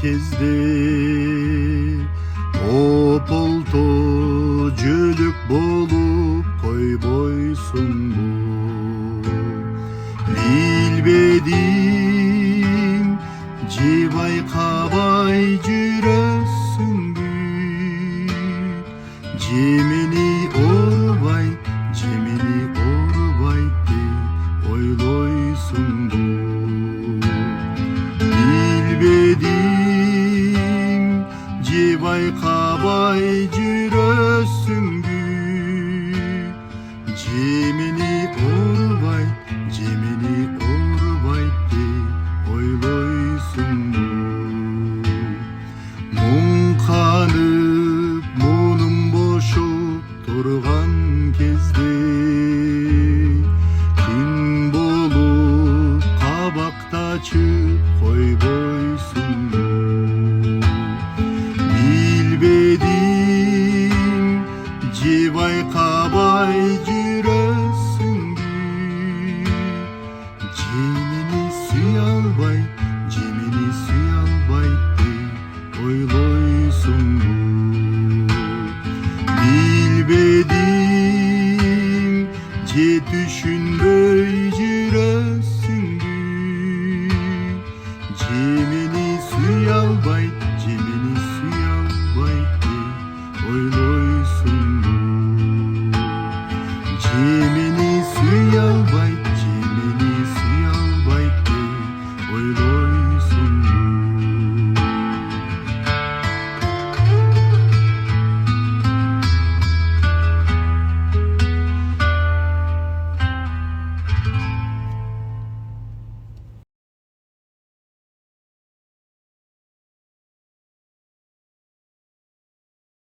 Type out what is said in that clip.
кезде Ополто жөлүк болуп койбойсуңбу? Билбедим же байкабай жүрөсүңбү? Же мени оорубайт деп ойлойсуңбу? Билбедим же байкабай жүрөсүңбү? Же мени оорубайт деп ойлойсуңбу? Муң канып мунум бошоп турган кезде күн болуп кабактачып койбойсуңбу? Билбедим же байкабай жүрөсүңбү? Же мени сүйө албайт деп ойлойсуңбу? Билбедим же түшүнбөй жүрөсүңбү? Же мени сүйө албайт